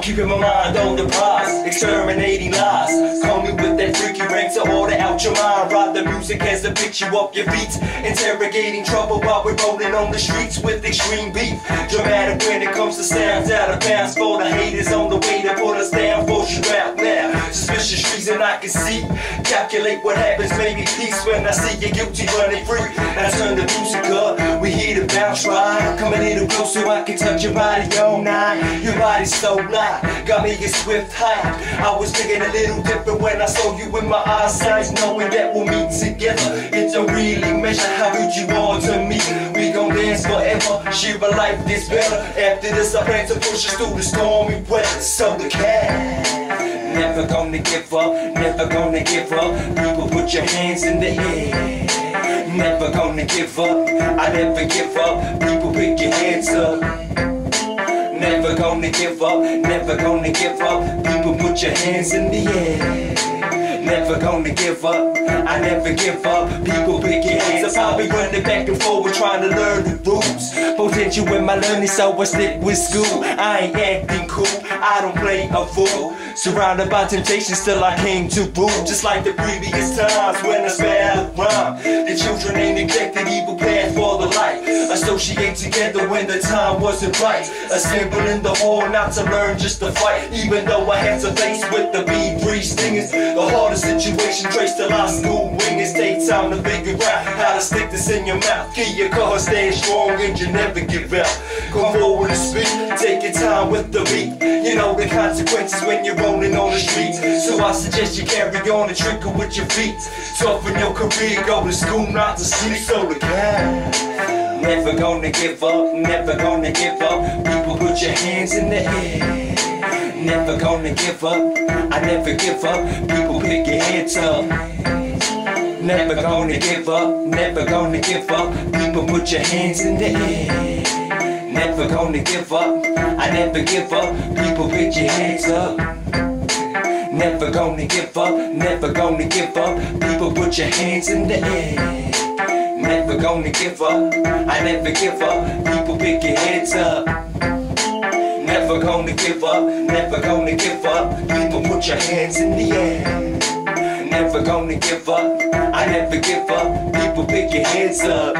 keeping my mind on the prize, exterminating lies. Call me with that freaky ring to order out your mind. Ride the music as the picture up your feet, interrogating trouble while we're rolling on the streets with extreme beef. Dramatic when it comes to sounds out of bounds for the haters on the way to put us down. Force you out now, suspicious reason I can see. Calculate what happens, maybe peace when I see you guilty running free. Now turn the music up, we here to bounce right. Come a little closer so I can touch your body all night. Your body's so light, got me a swift high. I was thinking a little different when I saw you in my eyesight, knowing that we'll meet together. It don't really measure how good you are to me. We gon' dance forever, share a life that's better. After this I plan to push us through the stormy weather. So the cat, never gonna give up, never gonna give up. People put your hands in the air. Never gonna give up, I never give up. People pick your hands up. Never gonna give up, never gonna give up. People put your hands in the air. Never gonna give up, I never give up. People pick your hands up. I'll be running back and forward trying to learn the rules. Potential in my learning, so I stick with school. I ain't acting cool, I don't play a fool. Surrounded by temptation, still I came to rule. Just like the previous times when I spit out rhyme. The children ain't neglected, evil path for the light. Associate together when the time wasn't right. Assemble in the hall, not to learn, just to fight. Even though I had to face with the B3 stingers, the hardest situation traced to our school wingers. Take time to figure out how to stick this in your mouth. Keep your car, stand strong and you never give out. Come forward and speak, take your time with the beat. You know the consequences when you're rolling on the streets. So I suggest you carry on and trickle with your feet. Toughen your career, go to school, not to sleep. So the cat, never gonna give up, never gonna give up. People put your hands in the air. Never gonna give up, I never give up. People pick your hands up. Never gonna give up, never gonna give up. People put your hands in the air. Never gonna give up, I never give up. People pick your hands up. Never gonna give up, never gonna give up. People put your hands in the air. Never gonna give up, I never give up. People pick your hands up. Never gonna give up, never gonna give up. People put your hands in the air. Never gonna give up, I never give up. People pick your hands up.